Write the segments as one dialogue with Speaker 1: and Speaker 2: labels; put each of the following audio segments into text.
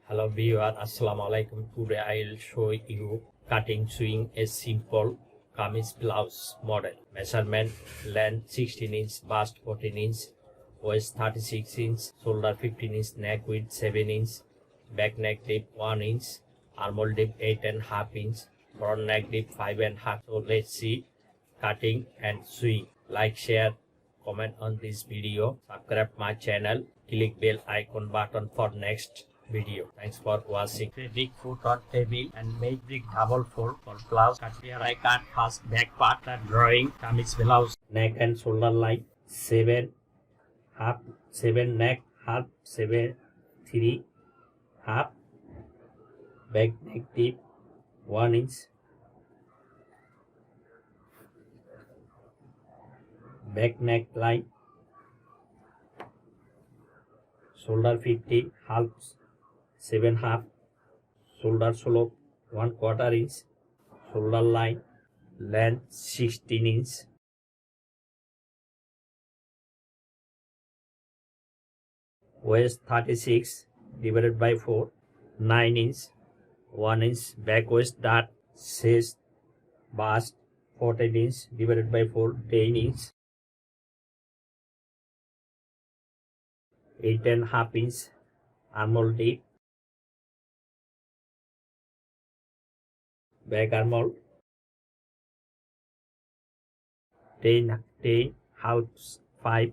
Speaker 1: Hello viewer, Assalamualaikum. Today I will show you cutting sewing a simple Kameez blouse model. Measurement: length 16 inch, bust 14 inch, waist 36 inch, shoulder 15 inch, neck width 7 inch, back neck depth 1 inch, armhole depth 8.5 inch, front neck depth 5.5. So let's see cutting and sewing. Like, share, comment on this video, subscribe my channel, click bell icon button for next video. Thanks for watching. Fabric foot on table and make big double fold for blouse. Here I cut first back part, drawing Kameez blouse. Neck and shoulder line 7, half 7 neck, half 7 3 half, back neck deep 1 inch, back neck line, shoulder 50 half 7 half, shoulder slope 1/4 inch, shoulder line, length 16 inch, waist 36 divided by 4, 9 inch, 1 inch, back waist dart, chest, bust 14 inch divided by 4, 10 inch, 8.5 inch, armhole deep, back armhole 10 half 5,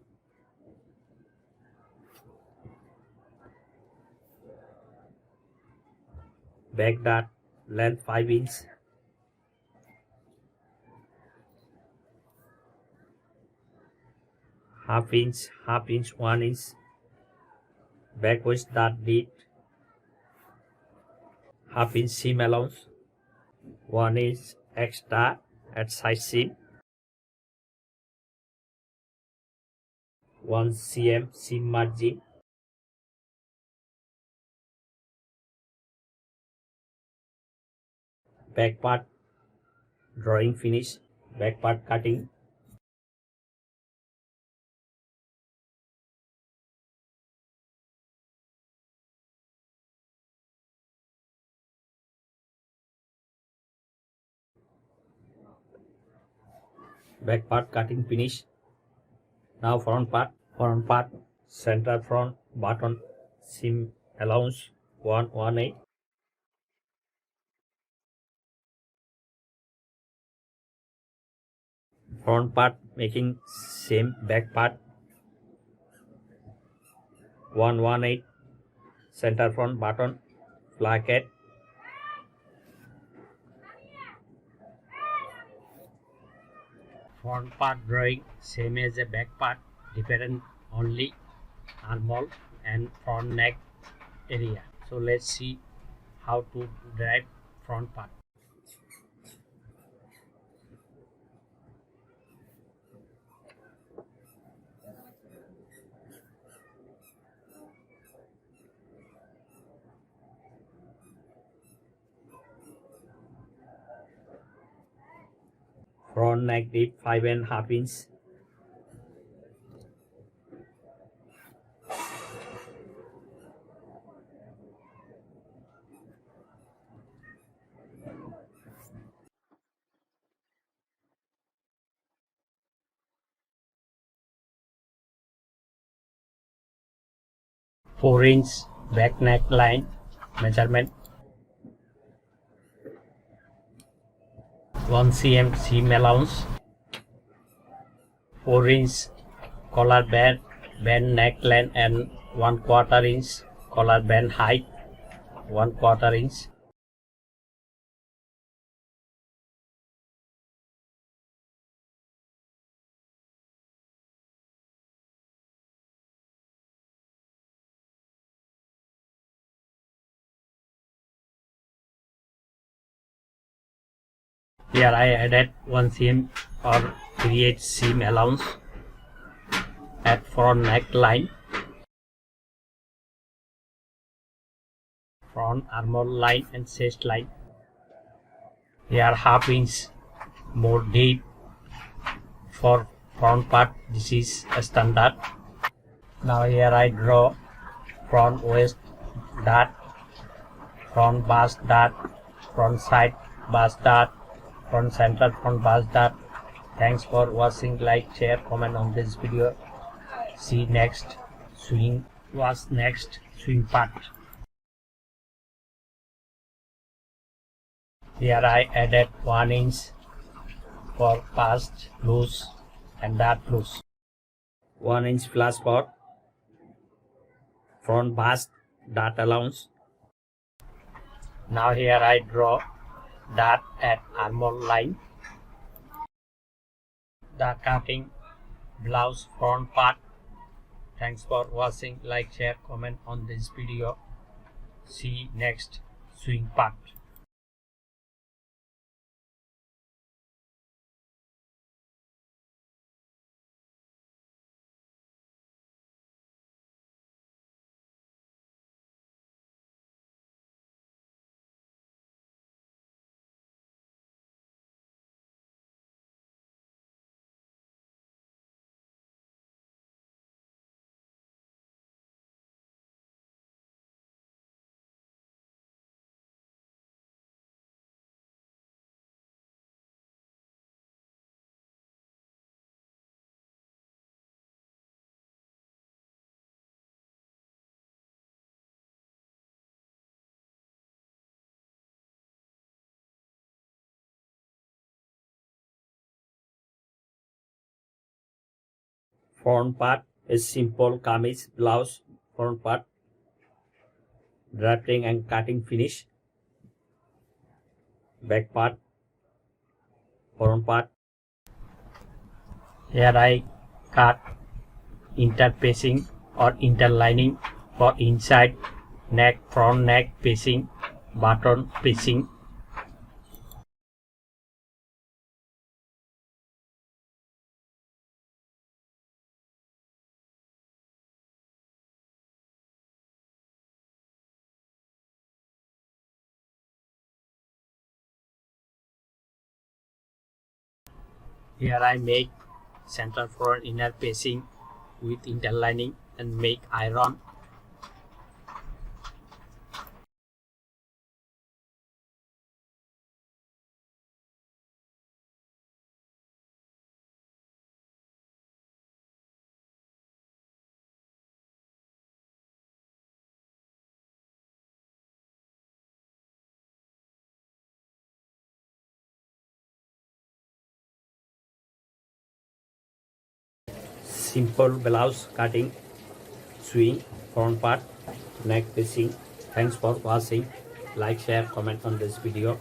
Speaker 1: back dart, length 5 inch, half inch 1 inch, back waist dart deep, half inch seam allowance, 1 inch extra at side seam, 1 cm seam margin, back part drawing finish, back part cutting. Back part cutting finish. Now front part, center front button seam allowance 118, front part making same back part 118, center front button placket, front part drawing same as the back part, different only armhole and front neck area. So let's see how to drive front part. Front neck deep 5.5 inch, four inch back neck line measurement, 1 cm seam allowance, 4 inch collar band neck length and 1/4 inch collar band height, 1/4 inch, here I added 1 cm or 3/8 seam allowance at front neck line, front armhole line and chest line. Here half inch more deep for front part. This is a standard. Now here I draw front waist dart front bust dart, front side bust dart, front center front bust dart. Thanks for watching. Like, share, comment on this video. See next swing. Was next swing part. Here I added 1 inch for bust loose and dart loose. 1 inch plus for front bust dart allowance. Now here I draw dart at armhole line. The cutting blouse front part. Thanks for watching. Like, share, comment on this video. See next swing part. Front part is simple Kameez blouse front part. Drafting and cutting finish. Back part, front part. Here I cut interpacing or interlining for inside neck, front neck pacing, button pacing. Here I make center front inner pacing with interlining and make iron. Simple blouse cutting, swing, front part, neck pacing. Thanks for watching. Like, share, comment on this video.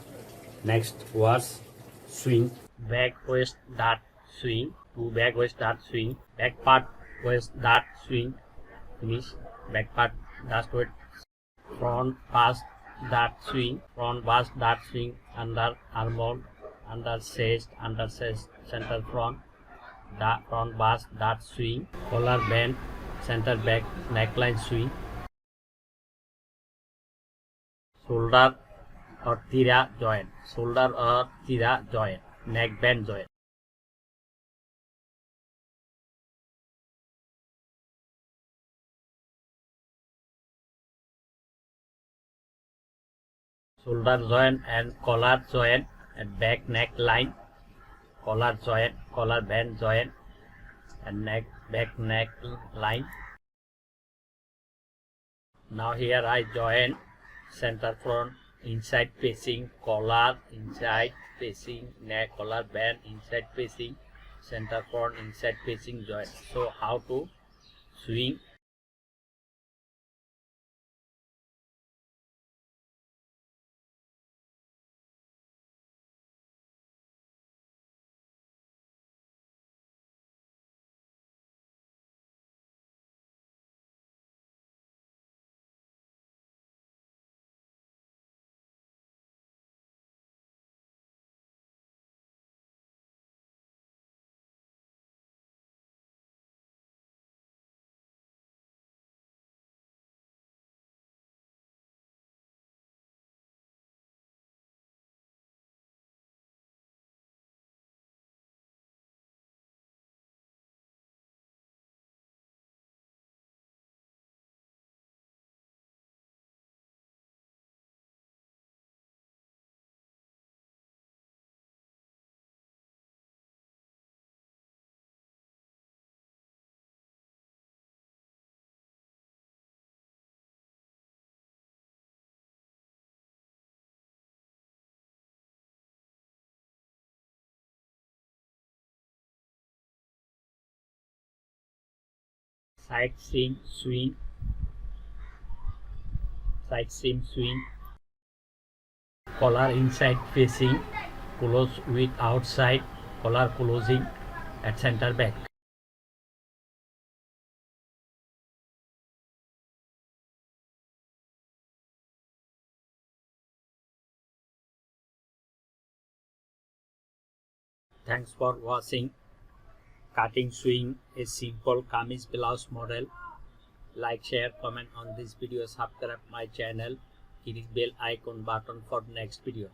Speaker 1: Next was swing, back waist dart swing, to back waist dart swing, back part waist dart swing, finish, back part dart waist, front pass dart swing, front pass dart swing, under armhole, under chest, center front, front pass dart swing, collar bend, center back neckline swing, shoulder or tira joint, neck bend joint. Shoulder joint and collar joint and back neck line, collar joint, collar bend joint and back neck line. Now here I join center front inside pacing, collar inside pacing, neck collar bend inside pacing, center front inside pacing joint. So how to swing side seam swing, collar inside facing, close with outside, collar closing at center back. Thanks for watching cutting swing a simple Kameez blouse model. Like, share, comment on this video, subscribe my channel, click bell icon button for next video.